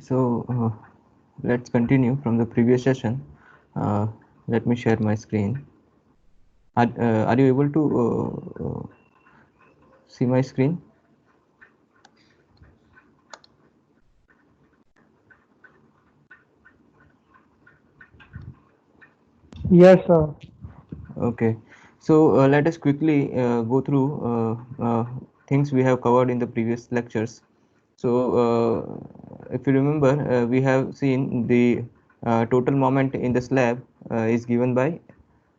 So let's continue from the previous session. Let me share my screen. Are you able to see my screen? Yes, sir. Okay. So let us quickly go through things we have covered in the previous lectures. So if you remember, we have seen the total moment in the slab is given by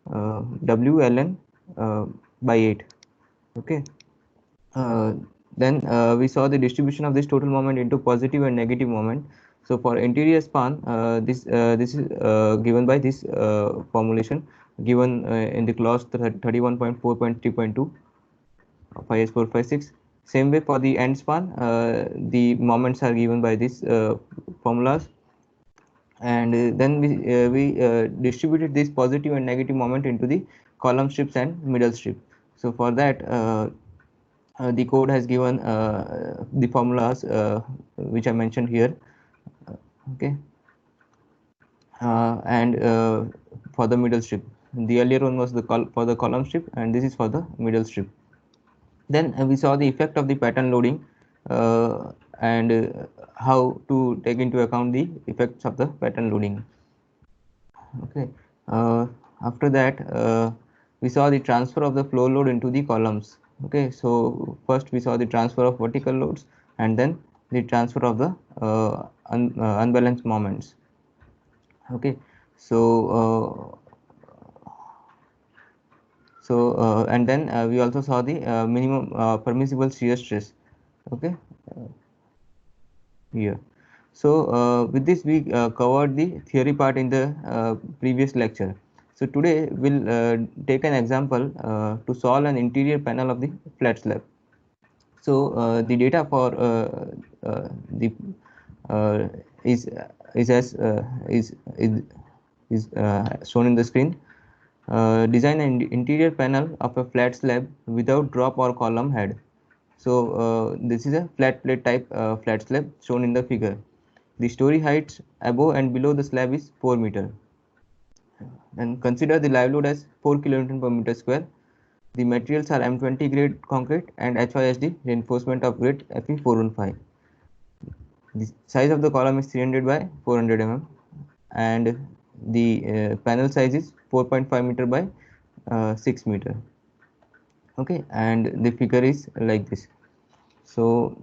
WLN by 8. Okay. Uh, then we saw the distribution of this total moment into positive and negative moment. So for interior span, this is given by this formulation given in the clause 31.4.3.2 5s456. Same way for the end span, the moments are given by these formulas, and then we distributed this positive and negative moment into the column strips and middle strip. So for that, the code has given the formulas which I mentioned here. Okay, and for the middle strip, the earlier one was for the column strip, and this is for the middle strip. Then we saw the effect of the pattern loading, and how to take into account the effects of the pattern loading. Okay. uh, After that, we saw the transfer of the flow load into the columns. Okay, so first we saw the transfer of vertical loads, and then the transfer of the unbalanced moments. Okay, so and then we also saw the minimum permissible shear stress. Okay, here. So with this we covered the theory part in the previous lecture. So today we'll take an example to solve an interior panel of the flat slab. So the data for the uh, is is as is shown in the screen. Design an interior panel of a flat slab without drop or column head. So this is a flat plate type flat slab shown in the figure. The story heights above and below the slab is 4 meter. And consider the live load as 4 kN per meter square. The materials are M20 grade concrete and HYSD reinforcement of grade Fe415. The size of the column is 300 by 400 mm, and the panel size is 4.5 meter by 6 meter. Okay, and the figure is like this. So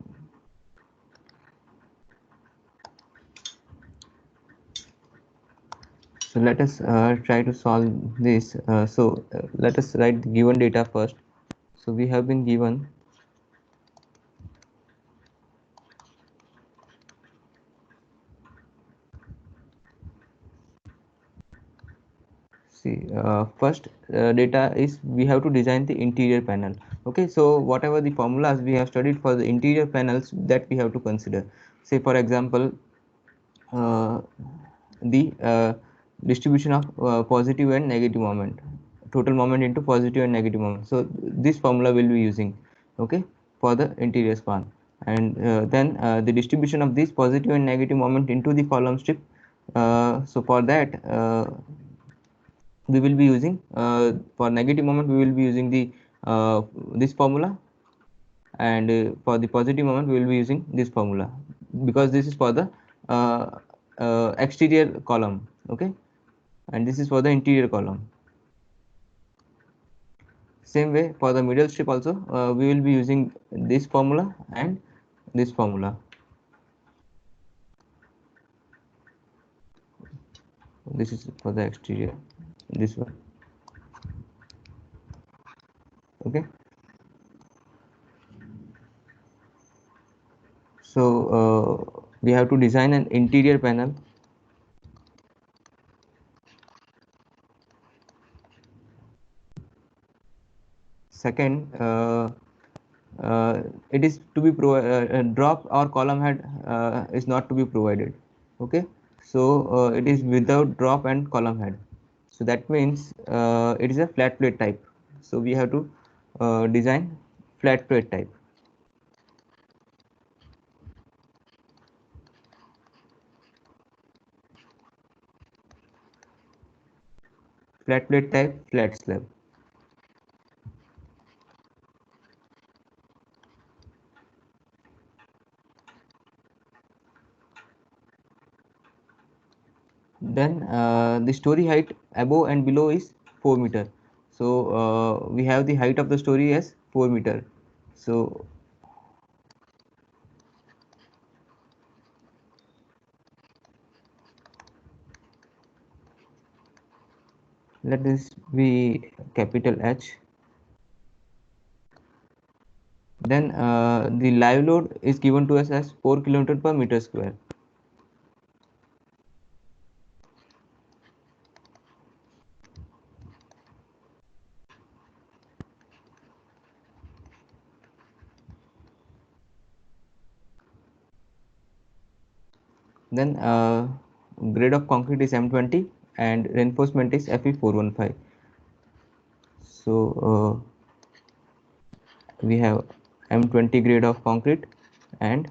let us try to solve this. Let us write the given data first. So we have been given, see, first data is we have to design the interior panel. Okay, so whatever the formulas we have studied for the interior panels, that we have to consider. Say for example, uh, the distribution of positive and negative moment, total moment into positive and negative moment. So this formula will be using, okay, for the interior span. And then the distribution of this positive and negative moment into the column strip. So for that, we will be using, for negative moment we will be using the this formula, and for the positive moment we will be using this formula, because this is for the uh, exterior column. Okay, and this is for the interior column. Same way for the middle strip also, we will be using this formula and this formula. This is for the exterior, this one. Okay, so we have to design an interior panel. Second, it is to be drop or column head is not to be provided. Okay, so it is without drop and column head. So that means it is a flat plate type. So we have to design flat plate type. flat plate type flat slab. Then the story height above and below is 4 meter. So we have the height of the story as 4 meter. So let this be capital H. Then the live load is given to us as 4 kN per meter square. Then grade of concrete is M20 and reinforcement is Fe415. So we have M20 grade of concrete and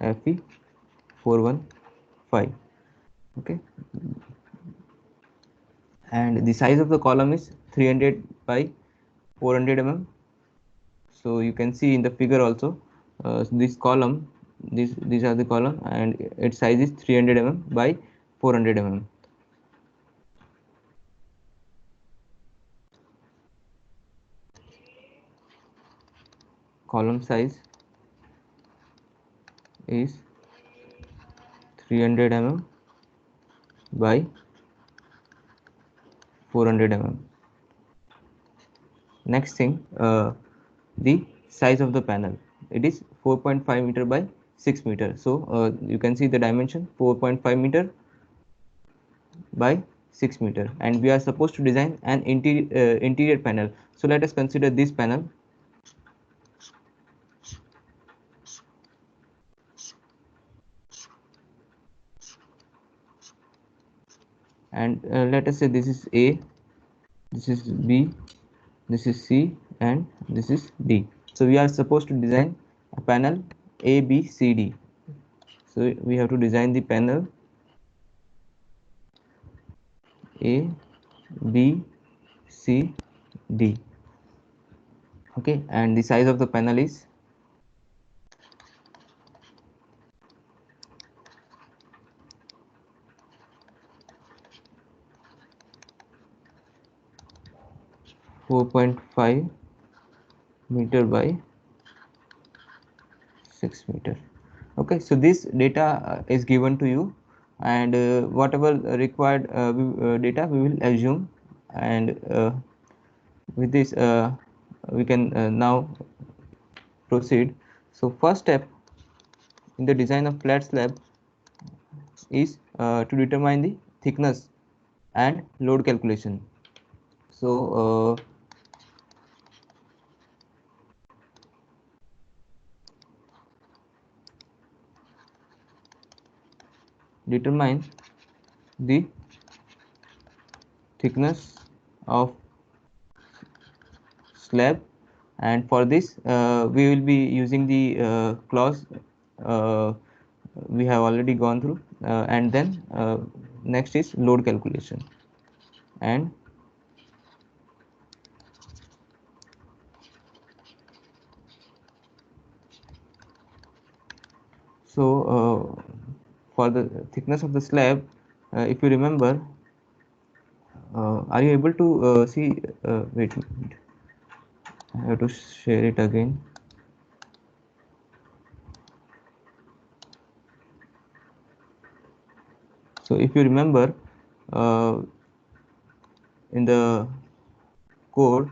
Fe415. Okay, and the size of the column is 300 by 400 mm. So you can see in the figure also this column, these are the column, and its size is 300 mm by 400 mm. Column size is 300 mm by 400 mm. Next thing, the size of the panel, it is 4.5 meter by 6 meter. So you can see the dimension 4.5 meter by 6 meter, and we are supposed to design an interior panel. So let us consider this panel. And let us say this is A, this is B, this is C, and this is D. So we are supposed to design a panel A, B, C, D. So we have to design the panel A, B, C, D. Okay, and the size of the panel is 4.5 meter by 6 meter. Okay, so this data is given to you, and whatever required data we will assume, and with this we can now proceed. So first step in the design of flat slab is to determine the thickness and load calculation. So determine the thickness of slab, and for this we will be using the clause uh, we have already gone through, and then next is load calculation. And so for the thickness of the slab, if you remember, are you able to see, wait a minute, I have to share it again. So if you remember, uh, in the code,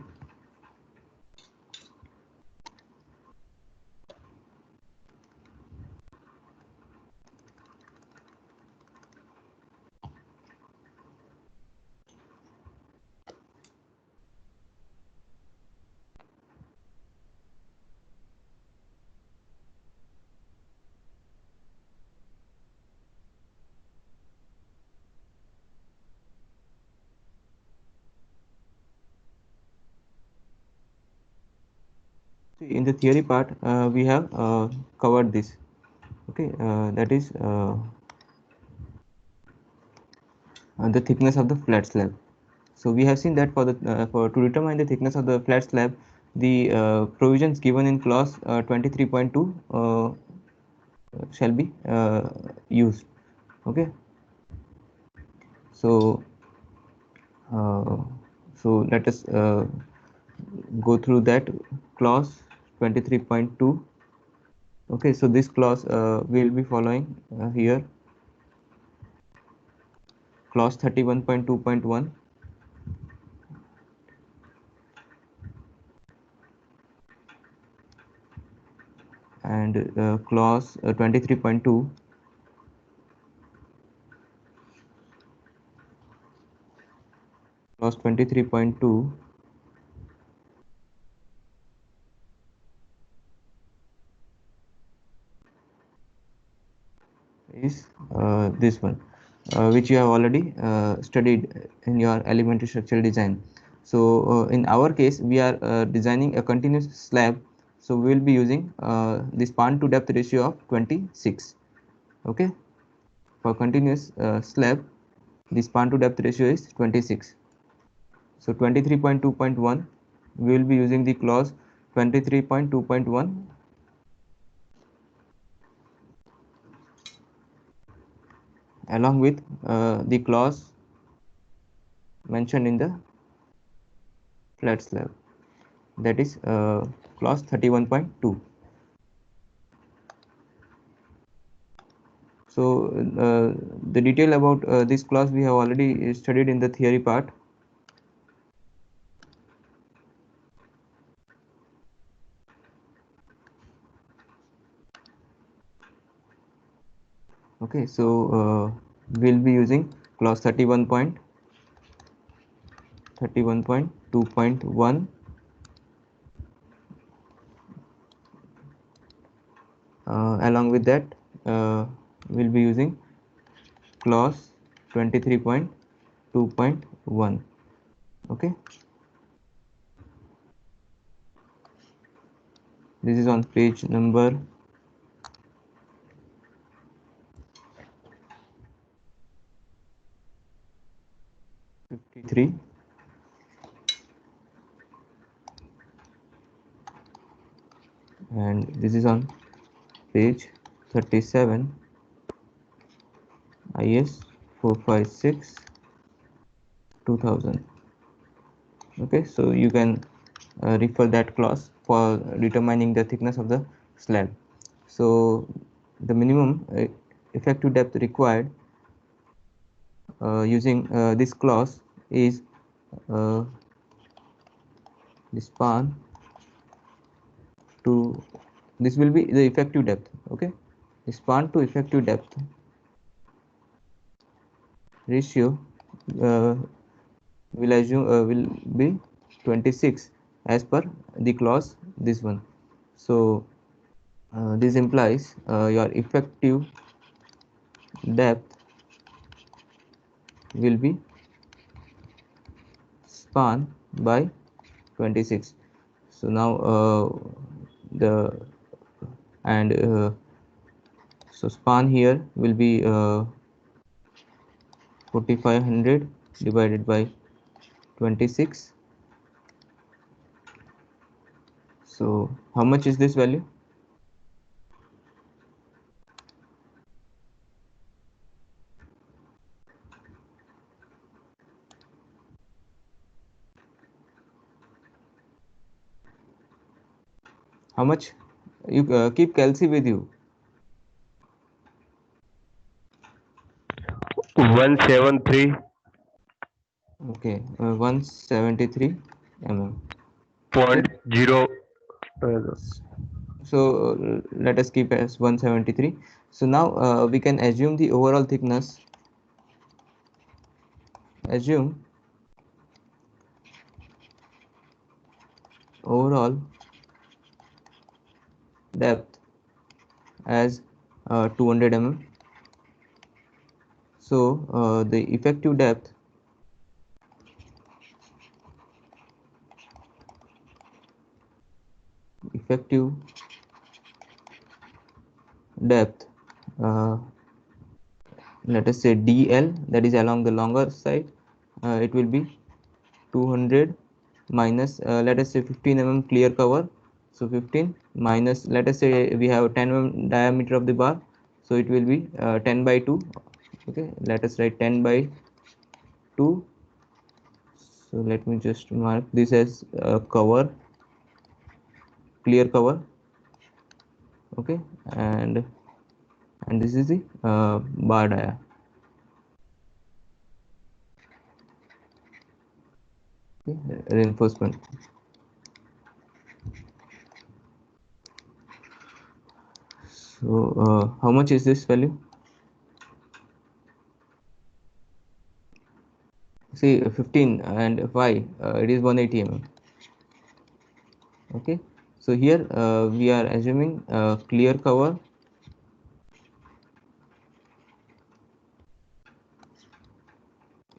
in the theory part, we have covered this. Okay, that is the thickness of the flat slab. So we have seen that for the to determine the thickness of the flat slab, the provisions given in clause 23.2 shall be used. Okay. So uh, so let us go through that clause 23.2. Okay, so this clause we will be following here. Clause 31.2.1 and clause 23.2. Clause 23.2 is this one, which you have already studied in your elementary structural design. So in our case, we are designing a continuous slab, so we will be using the span to depth ratio of 26. Okay, for continuous slab, the span to depth ratio is 26. So 23.2.1, we will be using the clause 23.2.1 along with the clause mentioned in the flat slab, that is clause 31.2. So the detail about this clause we have already studied in the theory part. Okay, so we'll be using clause 31.2.1 along with that we'll be using clause 23.2.1. okay, this is on page number 53. And this is on page 37, IS 456 2000. Okay, so you can refer that clause for determining the thickness of the slab. So the minimum effective depth required using this clause is uh, the span to, this will be the effective depth. Okay, the span to effective depth ratio uh, will be 26 as per the clause this one. So this implies your effective depth will be span by 26. So now the and so span here will be 4500 divided by 26. So how much is this value? How much? You keep Kelsey with you. 173. Okay, 173 mm. Okay, Point zero. so let us keep as 173. So now we can assume the overall thickness. Assume overall depth as 200 mm. So the effective depth effective depth let us say DL, that is along the longer side, it will be 200 minus let us say 15 mm clear cover, so 15 minus, let us say we have 10 mm diameter of the bar, so it will be 10 by 2. Okay, let us write 10 by 2. So let me just mark this as cover, clear cover. Okay, and this is the bar dia. Okay, reinforcement. So how much is this value? See, 15 and 5, it is 180 mm. Okay, so here we are assuming clear cover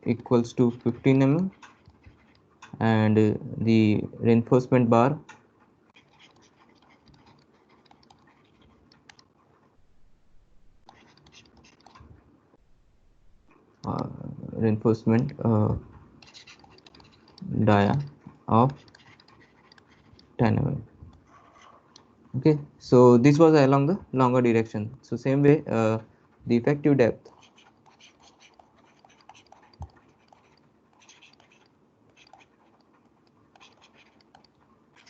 equals to 15 mm, and the reinforcement bar reinforcement dia of 10 mm. Okay, so this was along the longer direction. So same way, the effective depth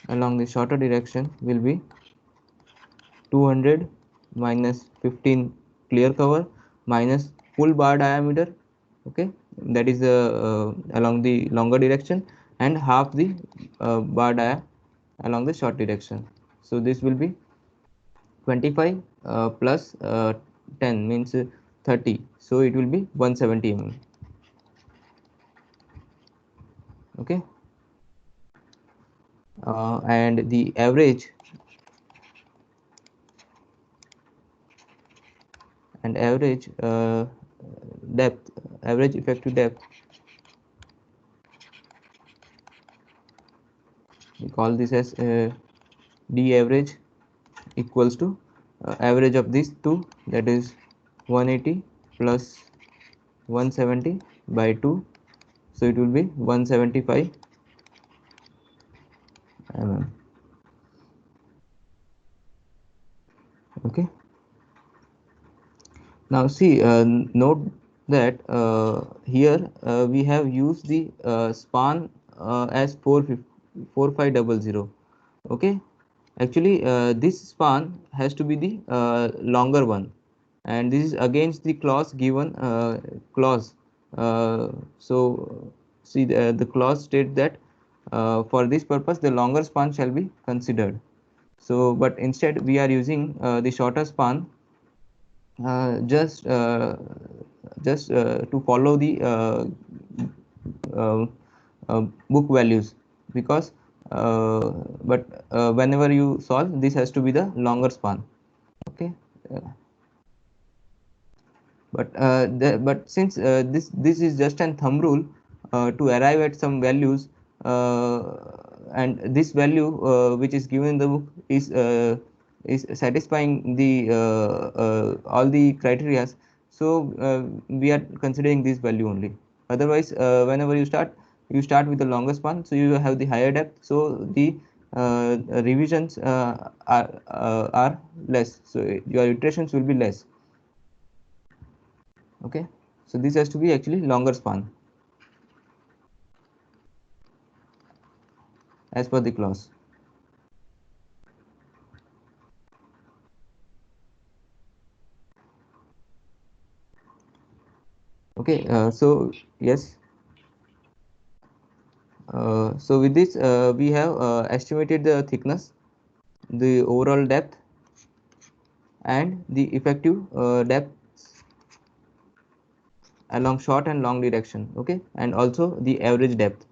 along the shorter direction will be 200 minus 15 clear cover minus full bar diameter. Okay, that is along the longer direction, and half the bar dia along the short direction. So this will be 25 plus 10 means 30, so it will be 170 mm. Okay, and the average depth, average effective depth, we call this as d average, equals to average of these two, that is 180 plus 170 by 2, so it will be 175 mm. Okay, now see, note that here we have used the span as 4500. Okay, actually this span has to be the longer one, and this is against the clause given clause. So see, the clause states that for this purpose the longer span shall be considered. So but instead we are using the shorter span, uh, just uh, just to follow the uh, book values, because but whenever you solve, this has to be the longer span. Okay, uh, but since this is just an thumb rule to arrive at some values, uh, and this value which is given in the book is satisfying the all the criterias, so we are considering this value only. Otherwise, whenever you start with the longer span, so you have the higher depth, so the revisions are less, so your iterations will be less. Okay, so this has to be actually longer span as per the clause. Okay, so yes, so with this we have estimated the thickness, the overall depth, and the effective depth along short and long direction. Okay, and also the average depth.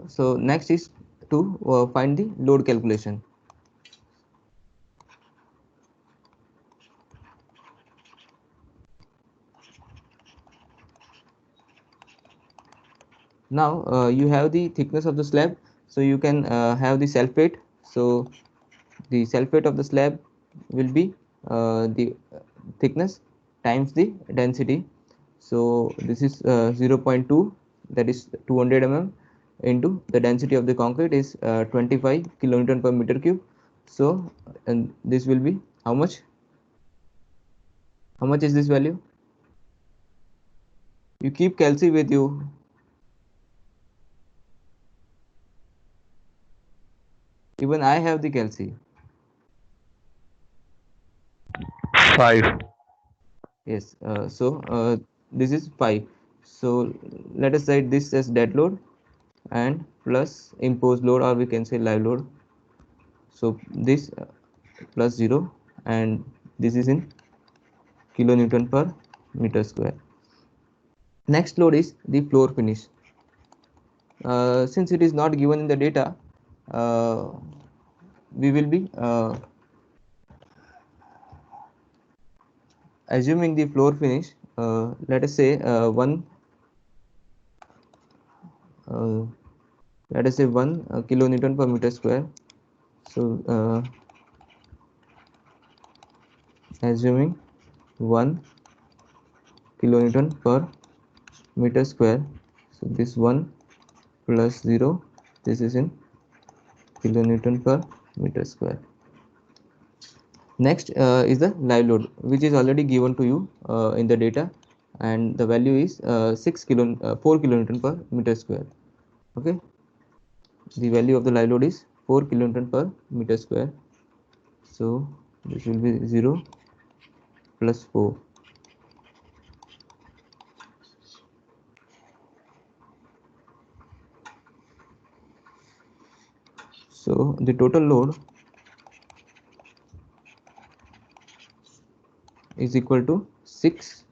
So next is to find the load calculation. Now you have the thickness of the slab, so you can have the self weight. So the self weight of the slab will be the thickness times the density. So this is 0.2 that is 200 mm into the density of the concrete is 25 kilonewton per meter cube. So and this will be how much? How much is this value? You keep Kelsey with you. Even I have the Kelsey. 5. Yes. So this is 5. So let us write this as dead load and plus imposed load, or we can say live load. So this plus 0, and this is in kilonewton per meter square. Next load is the floor finish. Since it is not given in the data, we will be assuming the floor finish. Let us say uh, let us say 1 kilonewton per meter square. So assuming 1 kilonewton per meter square. So this 1 plus 0, this is in kilonewton per meter square. Next is the live load, which is already given to you in the data, and the value is 4 kilonewton per meter square. Okay, the value of the live load is 4 kilonewton per meter square. So this will be 0 plus 4. So the total load is equal to 6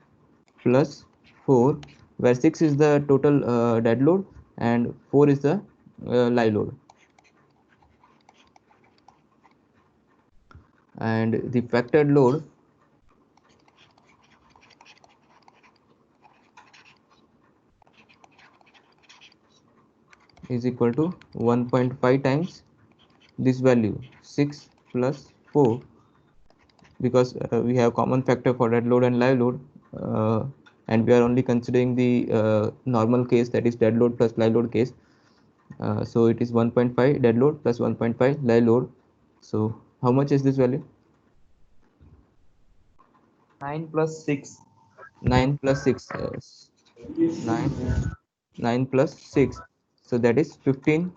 plus 4, where 6 is the total dead load and 4 is the live load, and the factored load is equal to 1.5 times this value, 6 plus 4, because we have common factor for dead load and live load, and we are only considering the normal case, that is dead load plus live load case. So it is 1.5 dead load plus 1.5 live load. So how much is this value? 9 plus 6. 9 plus 6, 9 plus 6, so that is 15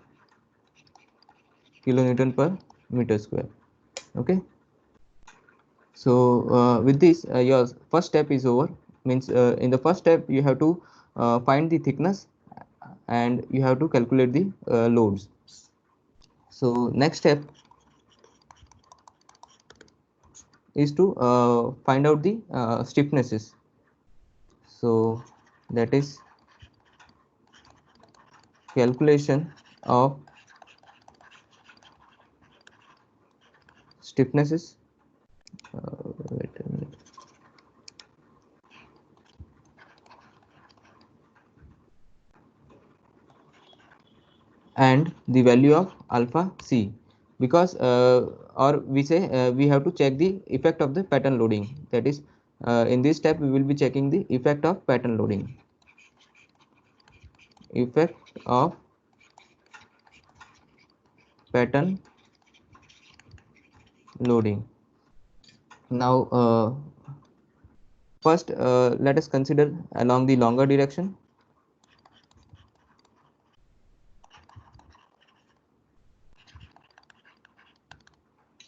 kilonewton per meter square. Okay, so with this your first step is over. Means in the first step you have to find the thickness and you have to calculate the loads. So next step is to find out the stiffnesses. So that is calculation of stiffnesses. Wait a minute. And the value of alpha c, because or we say we have to check the effect of the pattern loading. That is in this step we will be checking the effect of pattern loading. Effect of pattern loading. Now first let us consider along the longer direction.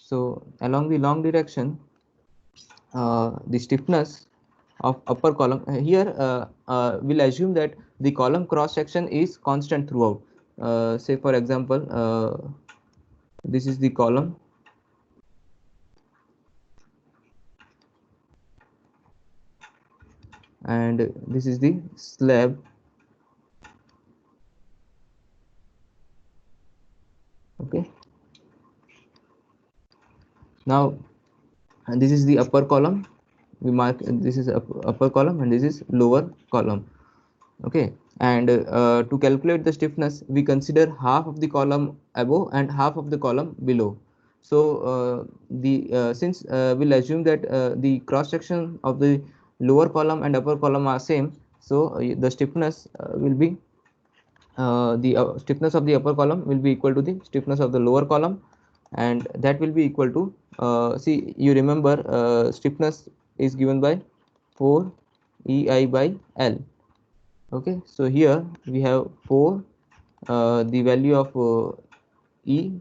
So along the long direction, the stiffness of upper column here we'll assume that the column cross section is constant throughout. Say for example this is the column and this is the slab. Okay, now and this is the upper column, we mark this is upper column and this is lower column. Okay, and to calculate the stiffness we consider half of the column above and half of the column below. So the since we'll assume that the cross section of the lower column and upper column are same, so the stiffness will be the stiffness of the upper column will be equal to the stiffness of the lower column, and that will be equal to, see, you remember, stiffness is given by 4 EI by L. Okay, so here we have 4, the value of E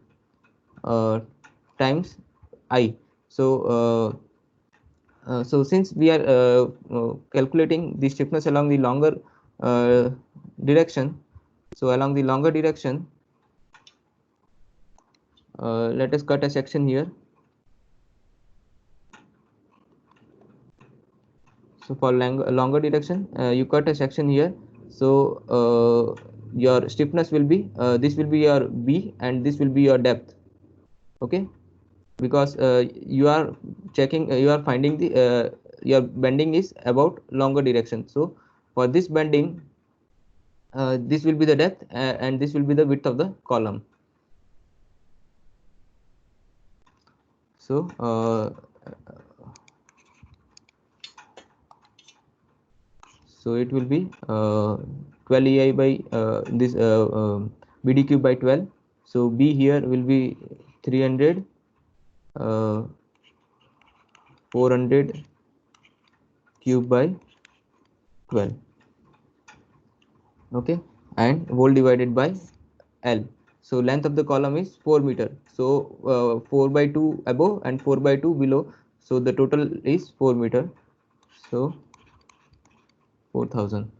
times I. So since we are calculating the stiffness along the longer direction, so along the longer direction, let us cut a section here. So for longer direction, you cut a section here. So your stiffness will be, this will be your B and this will be your depth. Okay, because you are checking, you are finding the your bending is about longer direction. So for this bending, this will be the depth, and this will be the width of the column. So it will be 12 EI by this BD cube by 12. So B here will be 300, 400 cube by 12. Okay, and whole divided by L. So length of the column is 4 meter. So 4 by 2 above and 4 by 2 below. So the total is 4 meter. So 4000.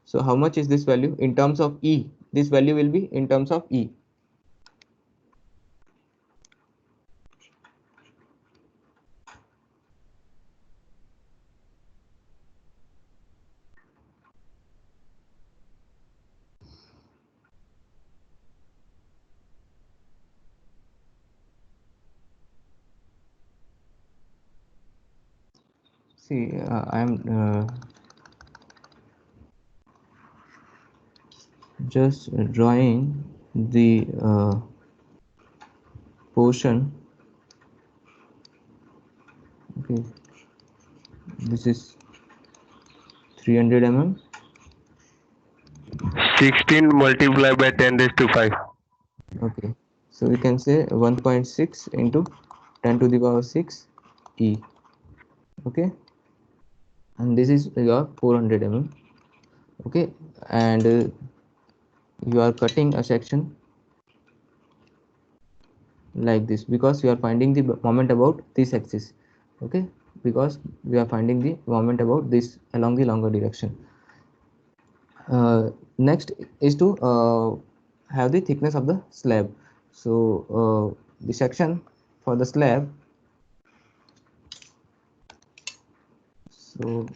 So how much is this value in terms of E? This value will be in terms of E. See, I am just drawing the portion. Okay, this is 300 mm. 16 multiplied by 10 raised to 5. Okay, so we can say 1.6 into 10 to the power 6 E. Okay, and this is your 400 mm. Okay, and you are cutting a section like this because we are finding the moment about this axis. Okay, because we are finding the moment about this along the longer direction. Next is to have the thickness of the slab. So the section for the slab, so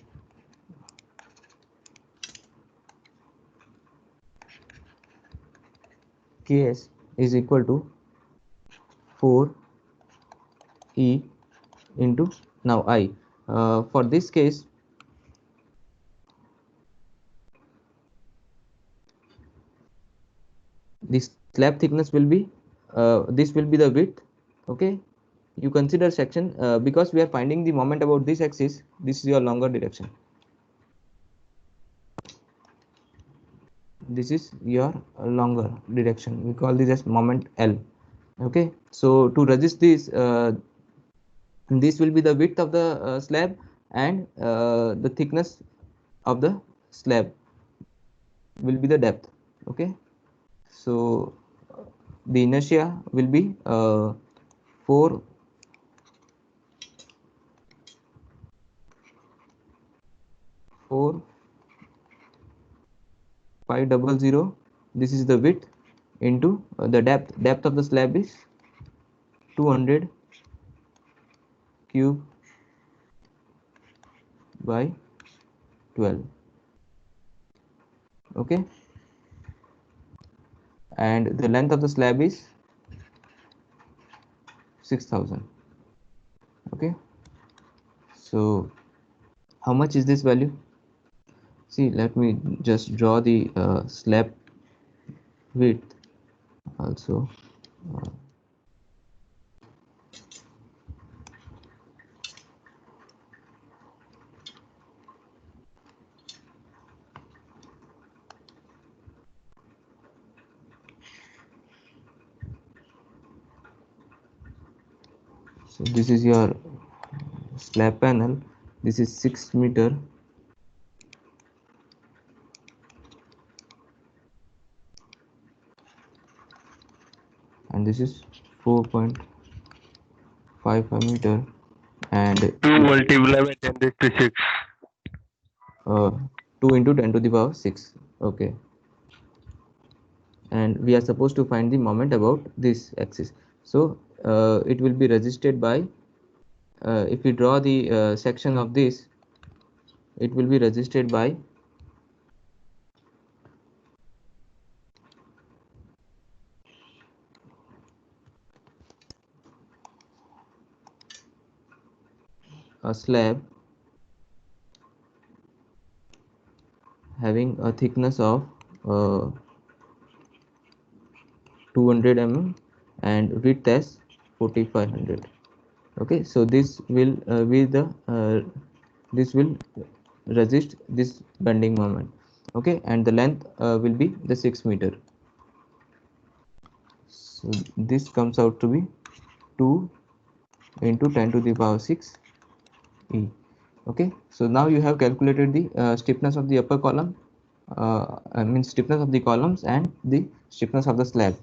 Ks is equal to 4 E into, now I. For this case, the slab thickness will be, this will be the width. Okay, you consider section, because we are finding the moment about this axis, this is your longer direction, this is your longer direction, we call this as moment L. Okay, so to resist this, this will be the width of the slab, and the thickness of the slab will be the depth. Okay, so the inertia will be 4 4 500. This is the width into the depth of the slab is 200 cube by 12. Okay, and the length of the slab is 6000. Okay, so how much is this value? See, let me just draw the slab width also. So this is your slab panel. This is 6 meter, and this is 4.55 meter, and 2 multiplied by 10 raised to 6. 2 into 10 to the power 6. Okay, and we are supposed to find the moment about this axis. So it will be resisted by, if we draw the section of this, it will be resisted by a slab having a thickness of 200 mm and width as 4500. Okay, so this will this will resist this bending moment. Okay, and the length will be the 6 meter. So this comes out to be 2 into 10 to the power 6 E. Okay, so now you have calculated the stiffness of the upper column, I mean stiffness of the columns and the stiffness of the slab.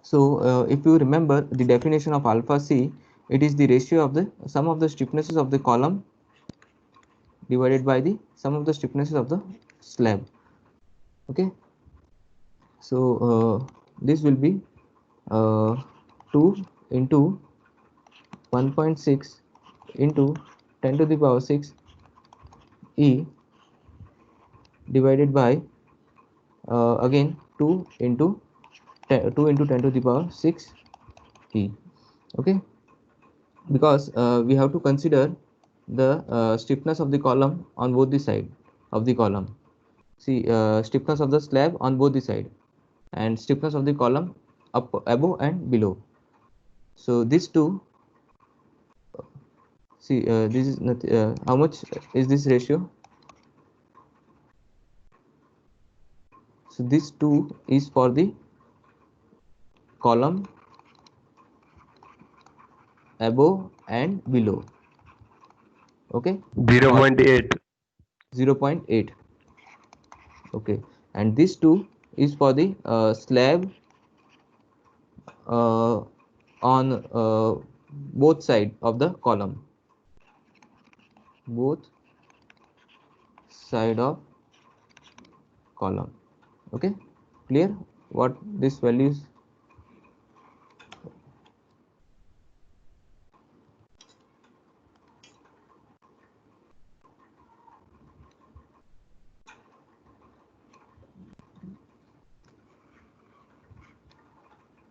So if you remember the definition of alpha C, it is the ratio of the sum of the stiffnesses of the column divided by the sum of the stiffnesses of the slab. Okay, so this will be 2 into 1.6 into 10 to the power 6 E divided by again 2 into 10 to the power 6 E. Okay, because we have to consider the stiffness of the column on both the side of the column. See, stiffness of the slab on both the side and stiffness of the column up above and below. So these two, see, this is not, how much is this ratio? So this 2 is for the column above and below. Okay, 0.8. 0.8. Okay, and this 2 is for the slab on both side of the column, both side of column. Okay, clear what this value is?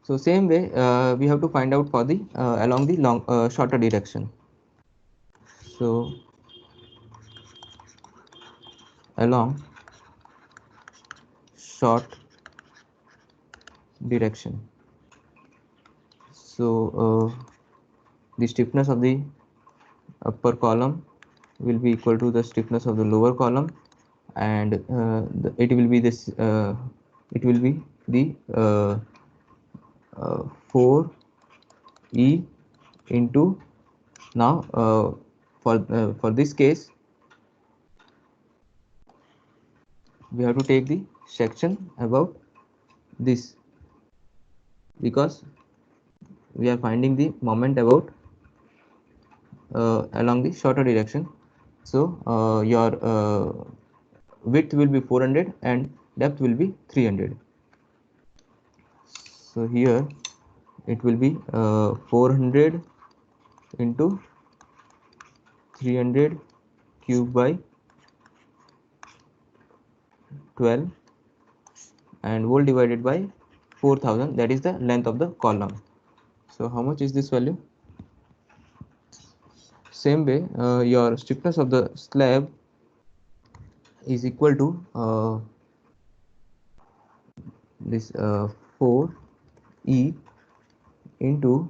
So same way we have to find out for the along the shorter direction. So along short direction, so the stiffness of the upper column will be equal to the stiffness of the lower column, and it will be this it will be the 4E into, now for this case we have to take the section about this, because we are finding the moment about along the shorter direction. So your width will be 400 and depth will be 300. So here it will be 400 into 300 cube by 12 and whole divided by 4000, that is the length of the column. So how much is this value? Same way your stiffness of the slab is equal to this 4E into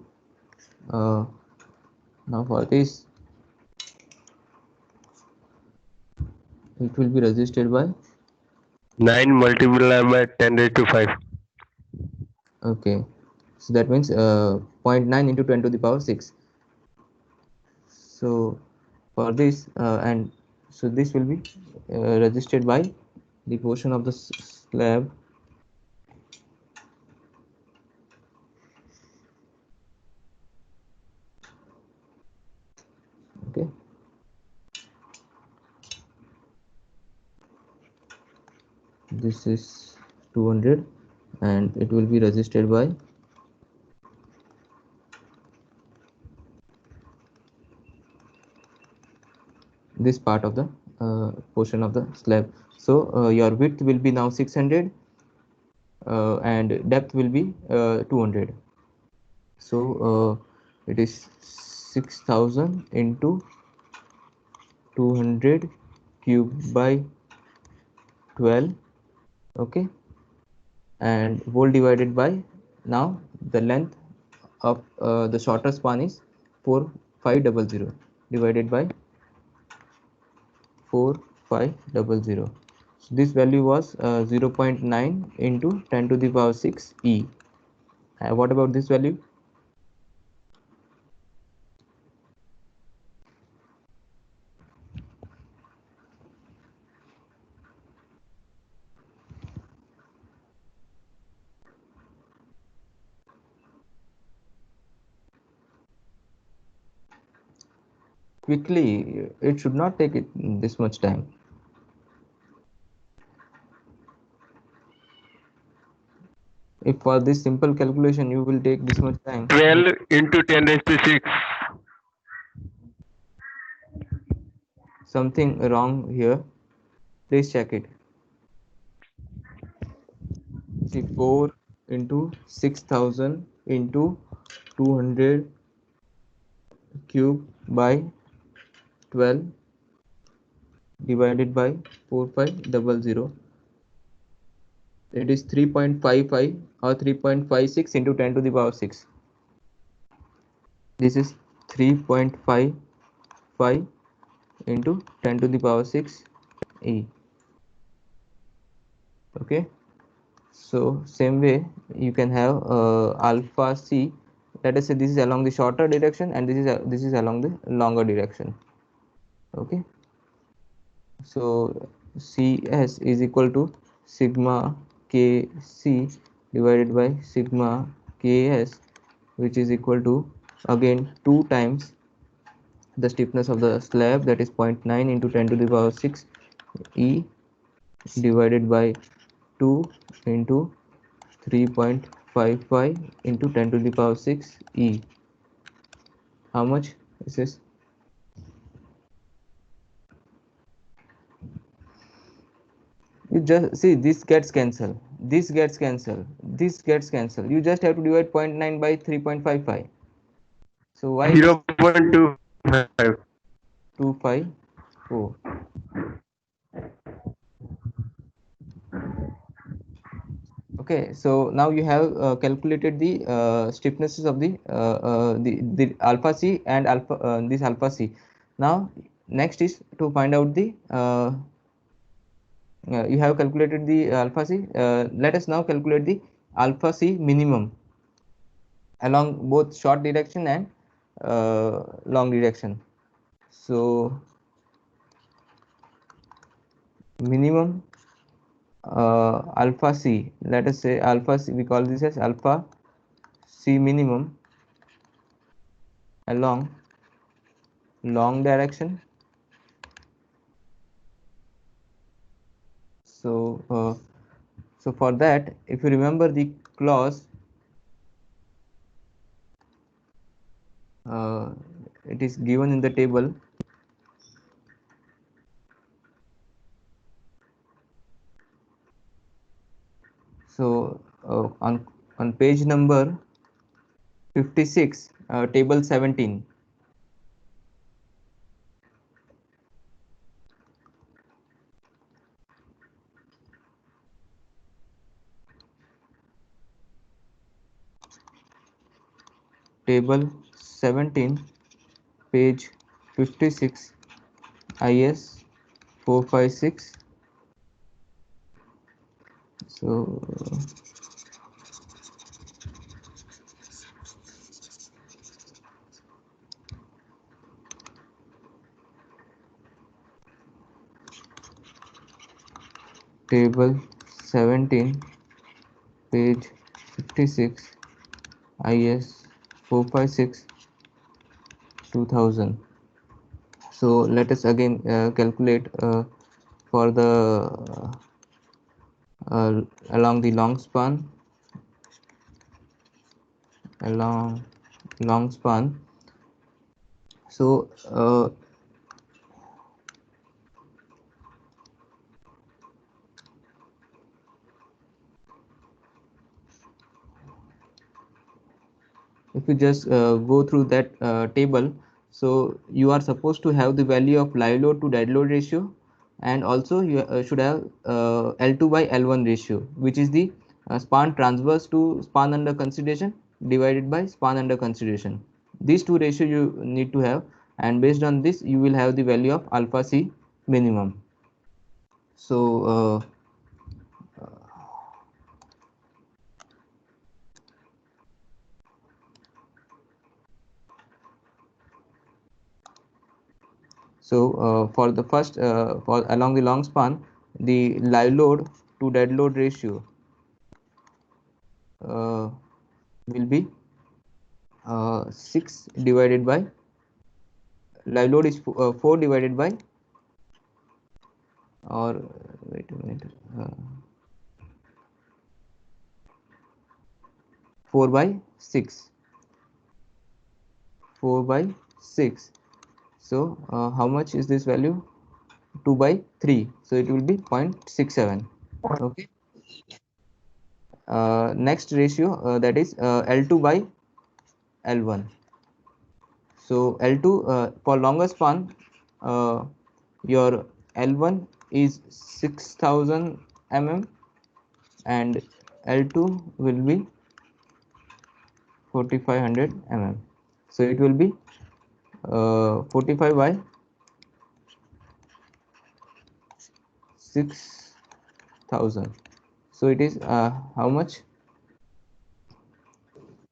now for this it will be resisted by 9 multiplied by 10 raised to 5. okay, so that means 0.9 into 10 to the power 6. So for this and so this will be resisted by the portion of the slab okay. This is 200 and it will be resisted by this part of the portion of the slab. So your width will be now 600 and depth will be 200. So it is 6000 into 200 cube by 12, okay, and whole divided by, now the length of the shorter span is 4500 divided by 4500. So this value was 0.9 into 10 to the power 6 E. What about this value? Quickly, it should not take it this much time. If for this simple calculation you will take this much time, 12 into 10 raised to 6. something wrong here. Please check it. See, 4 into 6000 into 200 cube by 12 divided by 4500. It is 3.55 or 3.56 into 10 to the power 6. This is 3.55 into 10 to the power 6 E. Okay. So same way you can have alpha C. Let us say this is along the shorter direction and this is along the longer direction. Okay. So CS is equal to sigma KC divided by sigma KS, which is equal to again 2 times the stiffness of the slab, that is 0.9 into 10 to the power 6 E divided by 2 into 3.55 into 10 to the power 6 E. How much is this? You just see, this gets cancelled, this gets cancelled, this gets cancelled. You just have to divide 0.9 by 3.55. So why it is 0.25. 254? Okay, so now you have calculated the stiffnesses of the alpha C and alpha this alpha C. Now next is to find out the you have calculated the alpha C. Let us now calculate the alpha C minimum along both short direction and long direction. So minimum alpha C, let us say alpha C, we call this as alpha C minimum along long direction. So so for that, if you remember the clause, it is given in the table. So on page number 56, table 17. Table 17, page 56, IS 456. So table 17, page 56, IS 456 2000. So let us again calculate for the along the long span, along long span. So if you just go through that table, so you are supposed to have the value of live load to dead load ratio, and also you should have L2 by L1 ratio, which is the span transverse to span under consideration divided by span under consideration. These two ratio you need to have, and based on this you will have the value of alpha C minimum. So for the first for along the long span, the live load to dead load ratio will be 6 divided by, live load is 4 divided by, or wait a minute, 4 by 6, 4 by 6. So how much is this value? 2 by 3, so it will be 0.67. Okay. Next ratio, that is L2 by L1. So L2 for longer span, your L1 is 6000 mm and L2 will be 4500 mm. So it will be 45 by 6000. So it is how much?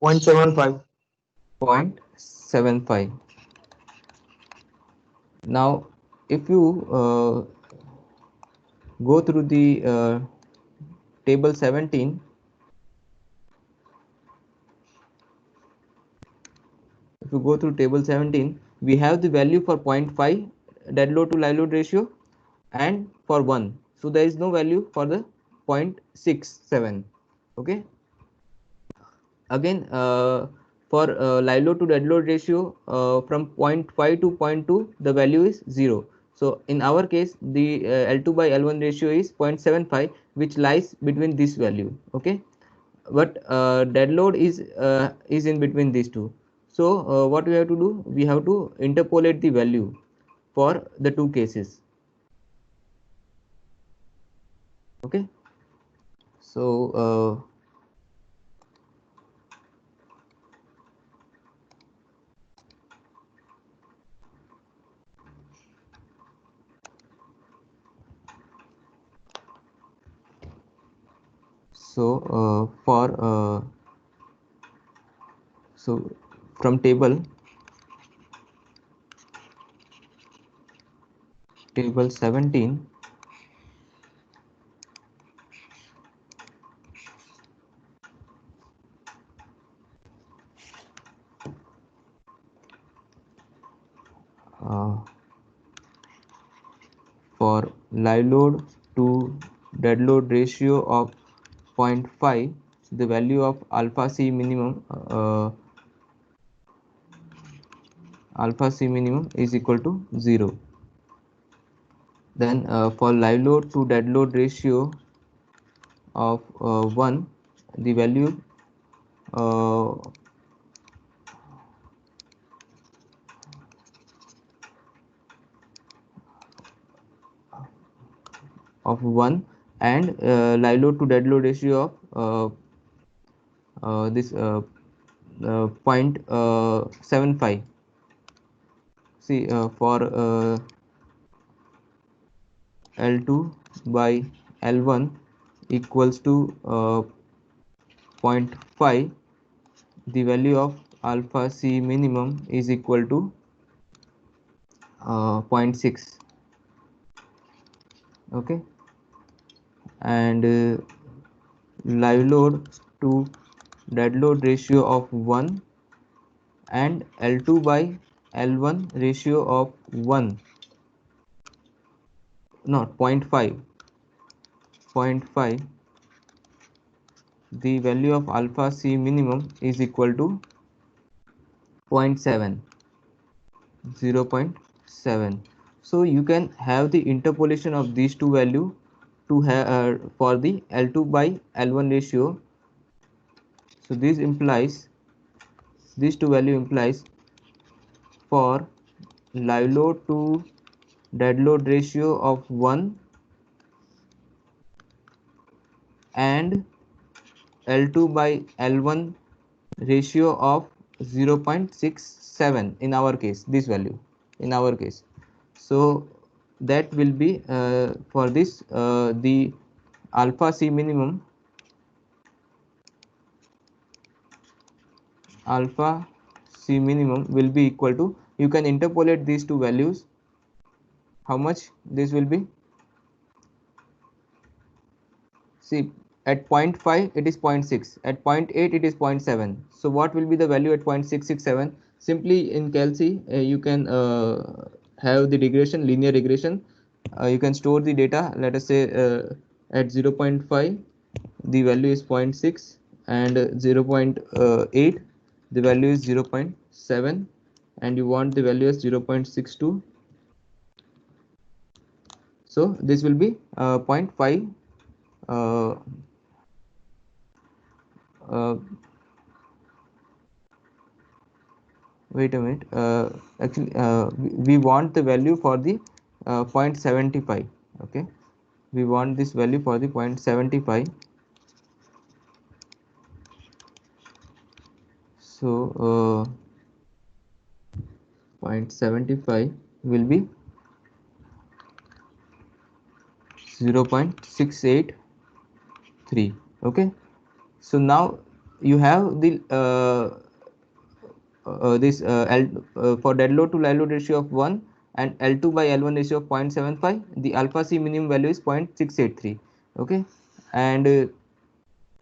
0.75. 0.75. Now if you go through the table 17, if you go through table 17, we have the value for 0.5 dead load to live load ratio and for 1. So there is no value for the 0.67. Okay. Again for live load to dead load ratio from 0.5 to 0.2 the value is 0. So in our case the L2 by L1 ratio is 0.75, which lies between this value. Okay, but dead load is in between these two. So what we have to do, we have to interpolate the value for the two cases. Okay, so so from table 17, uh, for live load to dead load ratio of 0.5, the value of alpha C minimum is equal to 0. Then for live load to dead load ratio of 1, the value of 1 and live load to dead load ratio of this 0.75. See for L2 by L1 equals to 0.5, the value of alpha C minimum is equal to 0.6. Okay, and live load to dead load ratio of 1 and L2 by L1 ratio of 1, not 0.5, the value of alpha C minimum is equal to 0.7, 0.7. So you can have the interpolation of these two value to have for the L2 by L1 ratio. So this implies, these two value implies for live load to dead load ratio of 1 and L2 by L1 ratio of 0.67 in our case, this value in our case. So that will be for this the alpha C minimum will be equal to, you can interpolate these two values. How much this will be? See, at 0.5 it is 0.6, at 0.8 it is 0.7. So what will be the value at 0.667? Simply in Calci you can have the regression, linear regression. You can store the data. Let us say at 0.5 the value is 0.6 and 0.8 the value is 0.7 and you want the value as 0.62. So this will be 0.5 uh, uh, wait a minute, actually we want the value for the 0.75. okay, we want this value for the 0.75. So 0.75 will be 0.683. okay, so now you have the this for dead load to live load ratio of 1 and L2 by L1 ratio of 0.75, the alpha C minimum value is 0.683. okay, and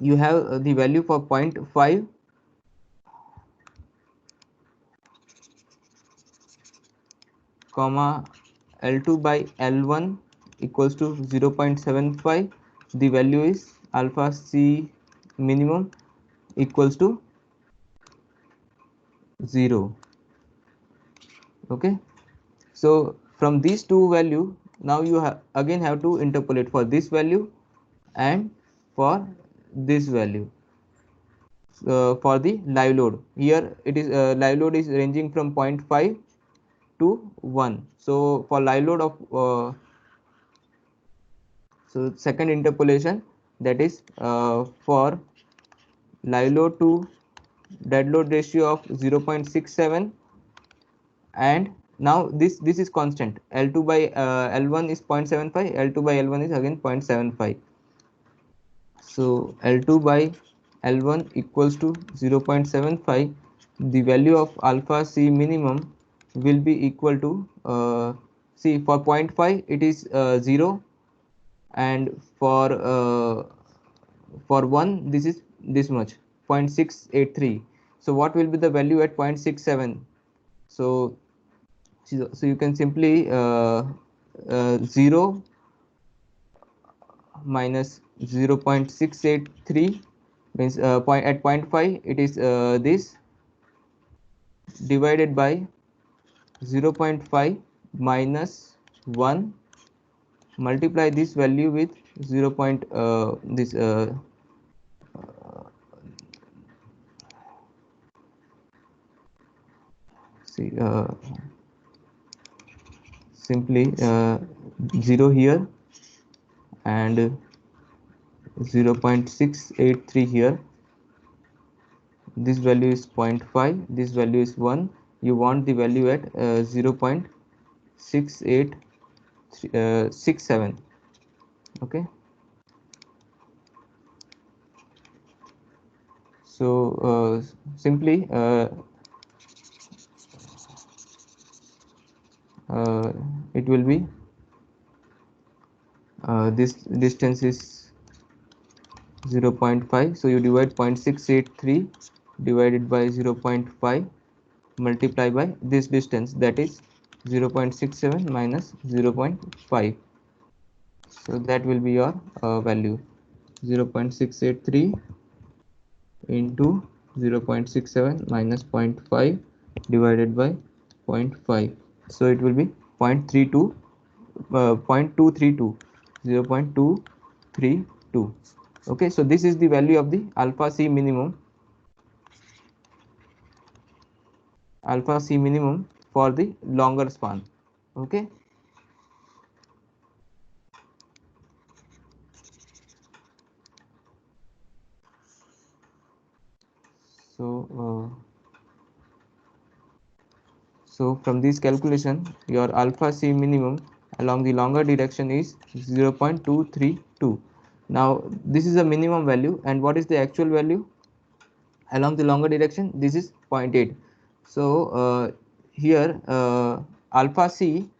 you have the value for 0.5 comma L2 by L1 equals to 0.75. The value is alpha C minimum equals to 0. okay, so from these two value now you again have to interpolate for this value and for this value for the live load. Here it is live load is ranging from 0.5 to 1. So for live load of so second interpolation, that is for live load to dead load ratio of 0.67, and now this is constant. L2 by L1 is 0.75, L2 by L1 is again 0.75. So L2 by L1 equals to 0.75. The value of alpha C minimum will be equal to see, for 0.5 it is 0, and for 1 this is this much, 0.683. So what will be the value at 0.67? So you can simply 0 minus 0.683 means at 0.5 it is this, divided by 0.5 minus 1, multiply this value with 0. This see simply 0 here and 0.683 here. This value is 0.5, this value is 1. You want the value at 0.6867. okay, so simply it will be this distance is 0.5. So you divide 0.683 divided by 0.5 multiply by this distance, that is 0.67 minus 0.5. So that will be your value, 0.683 into 0.67 minus 0.5 divided by 0.5. So it will be 0.32 0.232 0.232. Okay, so this is the value of the alpha C minimum for the longer span. Okay, so from this calculation, your alpha C minimum along the longer direction is 0.232. Now this is a minimum value, and what is the actual value along the longer direction? This is 0.8. So here alpha C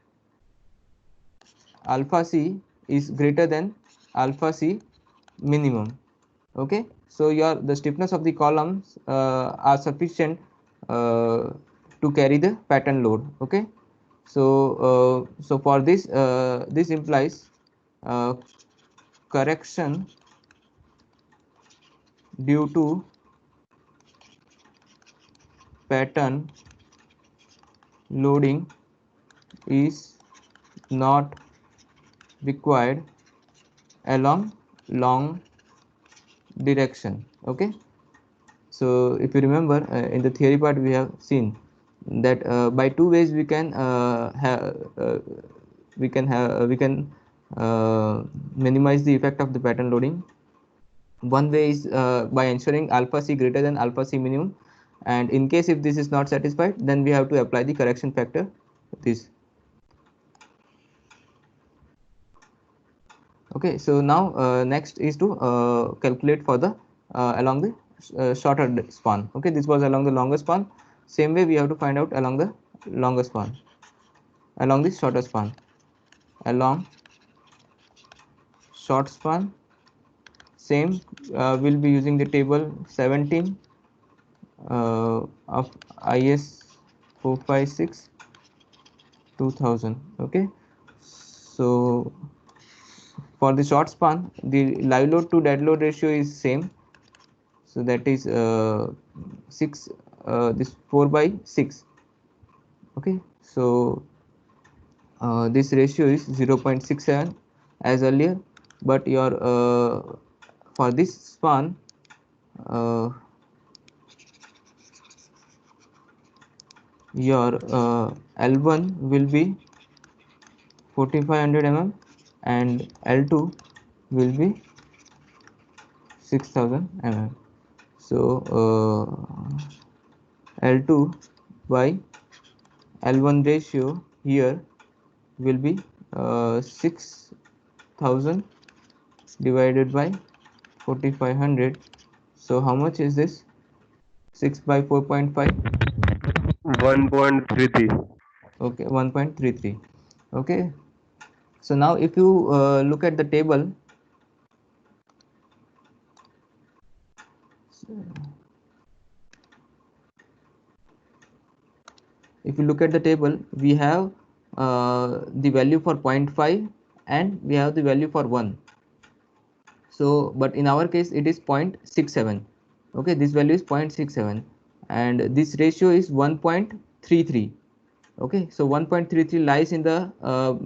is greater than alpha C minimum. Okay, so the stiffness of the columns are sufficient to carry the pattern load. Okay, so so for this this implies correction due to pattern loading is not required along long direction. Okay, so if you remember in the theory part, we have seen that by two ways we can minimize the effect of the pattern loading. One way is by ensuring alpha C greater than alpha C minimum, and in case if this is not satisfied, then we have to apply the correction factor, this. Okay, so now next is to calculate for the along the shorter span. Okay, this was along the longer span. Same way we have to find out along the longer span, along the shorter span. Along short span, same, we'll be using the table 17 of IS 456 2000. Okay, so for the short span, the live load to dead load ratio is same, so that is 6 this 4 by 6. Okay, so this ratio is 0.67 as earlier, but your for this span your L1 will be 4500 mm and L2 will be 6000 mm. So L2 by L1 ratio here will be 6000 divided by 4500. So how much is this? 6 by 4.5. 1.33. Okay, 1.33. Okay, so now if you look at the table, we have the value for 0.5 and we have the value for 1. So but in our case it is 0.67. Okay, this value is 0.67 and this ratio is 1.33. Okay, so 1.33 lies in the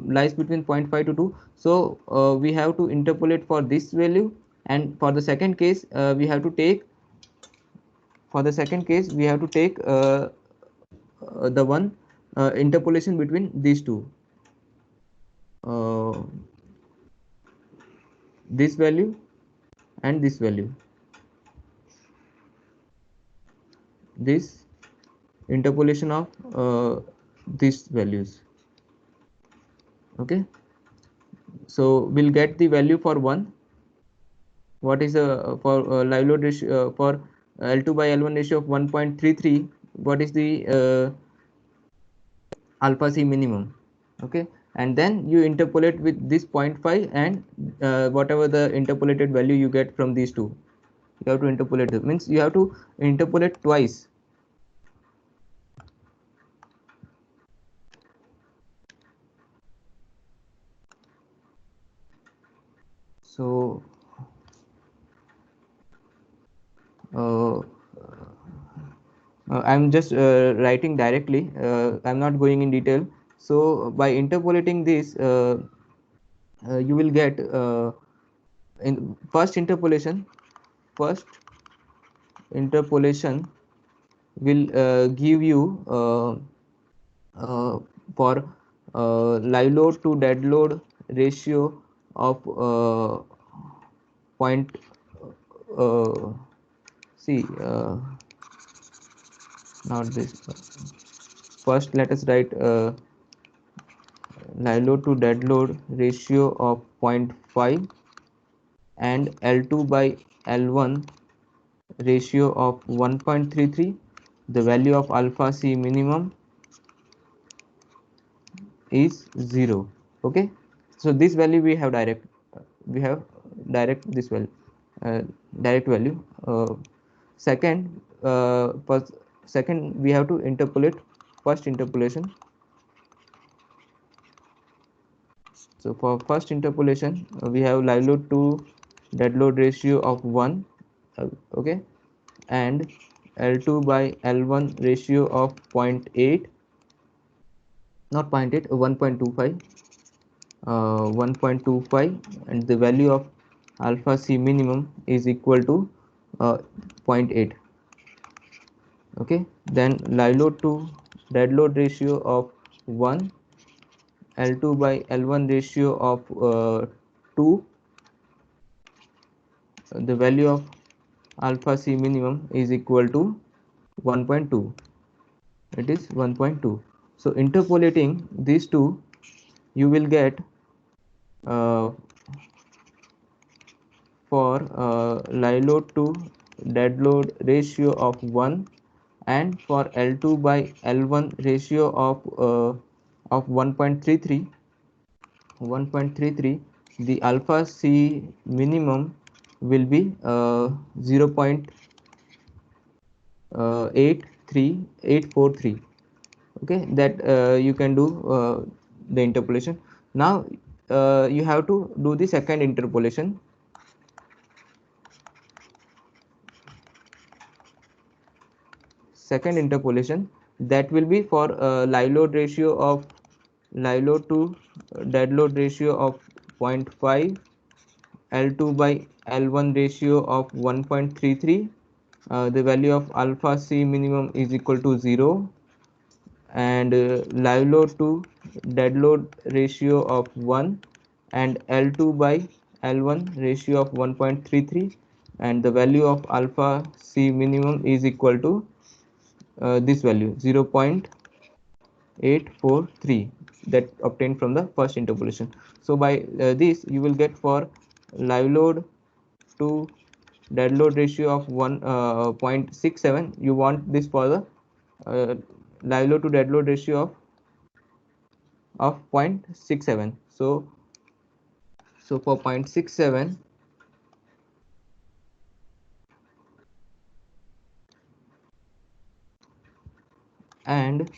lies between 0.5 to 2. So we have to interpolate for this value, and for the second case we have to take the one interpolation between these two, uh, this value and this value, this interpolation of these values. Okay, so we'll get the value for 1. What is for live load ratio for L2 by L1 ratio of 1.33? What is the alpha C minimum? Okay, and then you interpolate with this 0.5 and whatever the interpolated value you get from these two, you have to interpolate it. Means you have to interpolate twice. So I'm just writing directly. I'm not going in detail. So by interpolating this, you will get in first interpolation. First interpolation will give you for live load to dead load ratio of point. Uh, see, not this. First, let us write live load to dead load ratio of 0.5 and L2 by L1 ratio of 1.33. The value of alpha C minimum is 0. Okay, so this value we have direct, this value, uh, direct value. Second, second we have to interpolate first interpolation. So for first interpolation, we have live load to dead load ratio of 1, okay, and L2 by L1 ratio of 0.8, not 0.8, 1.25, 1.25, and the value of alpha C minimum is equal to 0.8. Okay, then live load to dead load ratio of 1, L2 by L1 ratio of 2, the value of alpha C minimum is equal to 1.2. It is 1.2. So interpolating these two, you will get for live load to dead load ratio of 1 and for L2 by L1 ratio of 1.33, the alpha C minimum will be 0.83843. Okay, that you can do the interpolation. Now you have to do the second interpolation. Second interpolation, that will be for live load ratio of live load to dead load ratio of 0.5, L2 by L1 ratio of 1.33, the value of alpha C minimum is equal to 0, and live load to dead load ratio of 1 and L2 by L1 ratio of 1.33, and the value of alpha C minimum is equal to this value 0.843 that obtained from the first interpolation. So by this you will get for live load to dead load ratio of 1.67. You want this for the live load to dead load ratio of 0.67. So for 0.67, and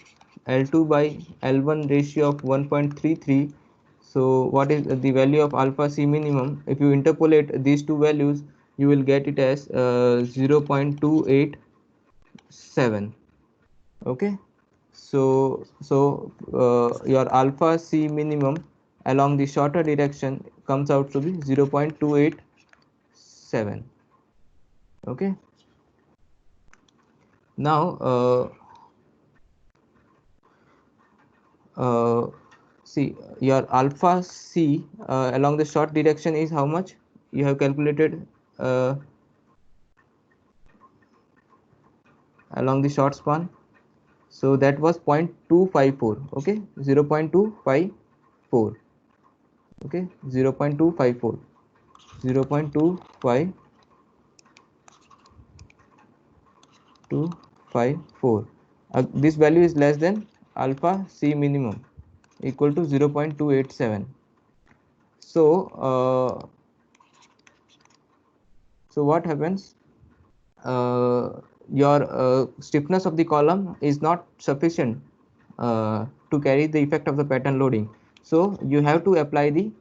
L2 by L1 ratio of 1.33. So what is the value of alpha C minimum? If you interpolate these two values, you will get it as 0.287. Okay, so your alpha C minimum along the shorter direction comes out to be 0.287. Okay, now see, your alpha C along the short direction is how much you have calculated along the short span. So that was 0.254. Okay, 0.254. Okay, 0.254, 0.254. This value is less than alpha C minimum. equal to 0.287. So so what happens? Your stiffness of the column is not sufficient to carry the effect of the pattern loading. So you have to apply the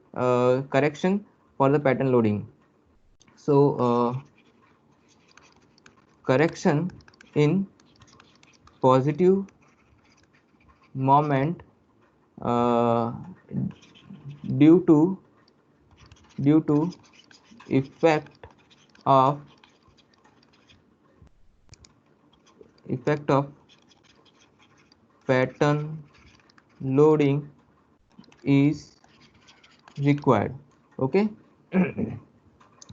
correction for the pattern loading. So correction in positive moment uh, due to effect of pattern loading is required. Okay.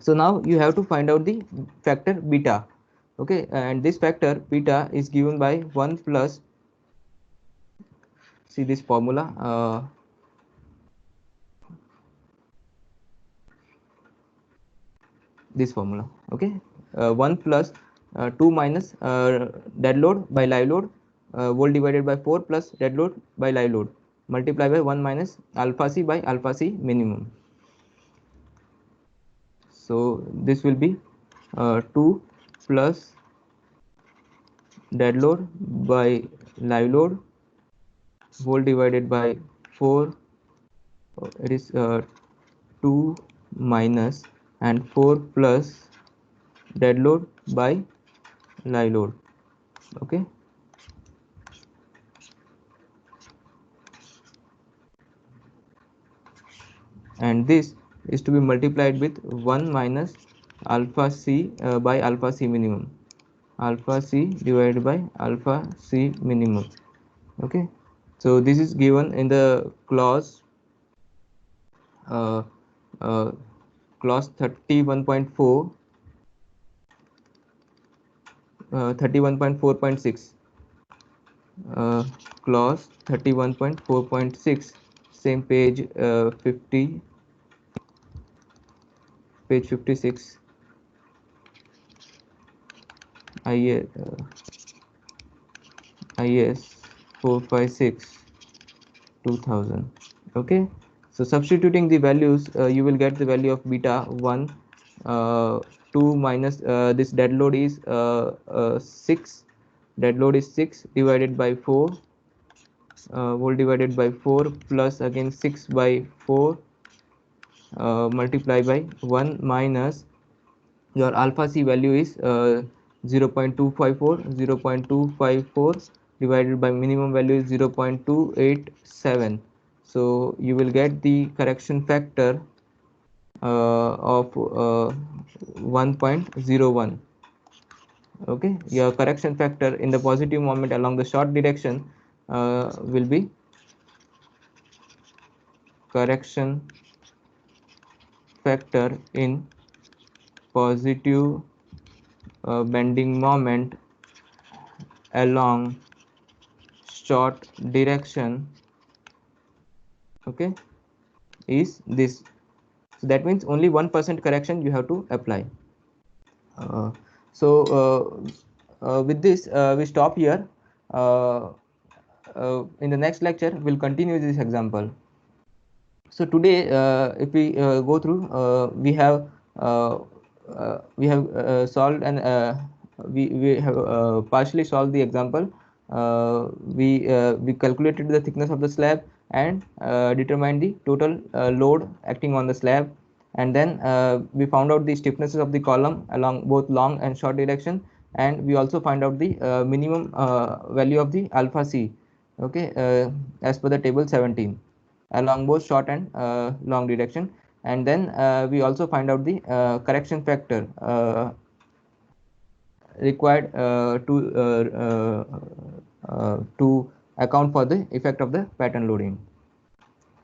So now you have to find out the factor beta. Okay, and this factor beta is given by 1 plus, see this formula, this formula. Okay, 1 plus 2 minus dead load by live load volt divided by 4 plus dead load by live load multiply by 1 minus alpha c by alpha c minimum. So this will be 2 plus dead load by live load volt divided by 4, it is 2 minus and 4 plus dead load by live load. Okay, and this is to be multiplied with 1 minus alpha c by alpha c minimum, alpha c divided by alpha c minimum. Okay, so this is given in the clause uh, uh, clause 31.4 31.4.6 clause 31.4.6, same page 50, page 56, IS 456 2000. Okay, so substituting the values, you will get the value of beta 1, 2 minus this dead load is 6, dead load is 6 divided by 4 volt divided by 4 plus again 6 by 4 multiply by 1 minus your alpha c value is 0.254, 0.254 divided by minimum value is 0.287. So you will get the correction factor of 1.01. Okay, your correction factor in the positive moment along the short direction will be correction factor in positive bending moment along short direction. Okay, is this. So that means only 1% correction you have to apply. uh, so with this we stop here. In the next lecture we'll continue this example. So today if we go through, we have solved and we have partially solved the example. We calculated the thickness of the slab and determined the total load acting on the slab, and then we found out the stiffnesses of the column along both long and short direction, and we also find out the minimum value of the alpha c. Okay, as per the table 17 along both short and long direction, and then we also find out the correction factor required to account for the effect of the pattern loading.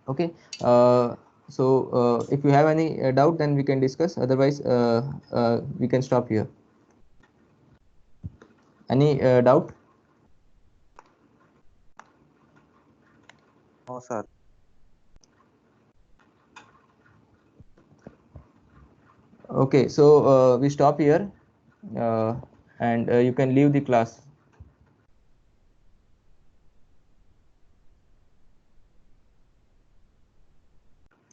Okay, so if you have any doubt, then we can discuss, otherwise we can stop here. Any doubt? No, sir. Okay, so we stop here and you can leave the class.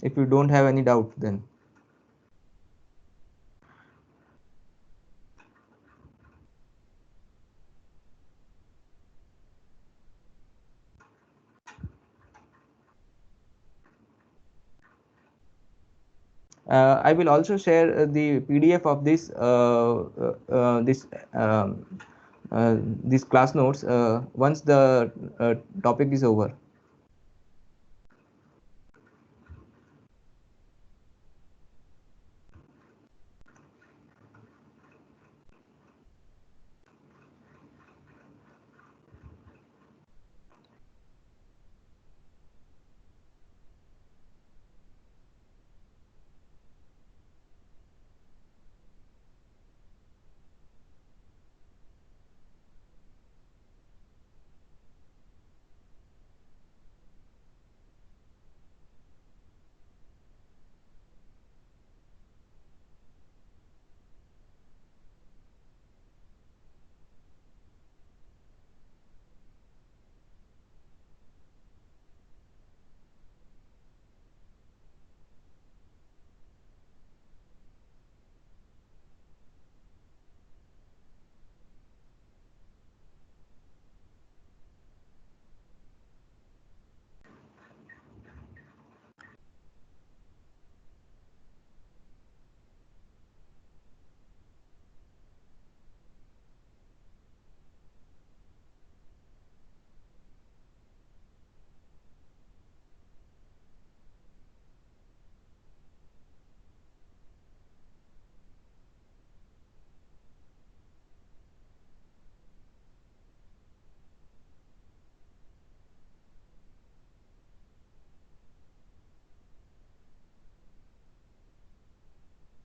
if you don't have any doubt then. I will also share the PDF of this class notes once the topic is over.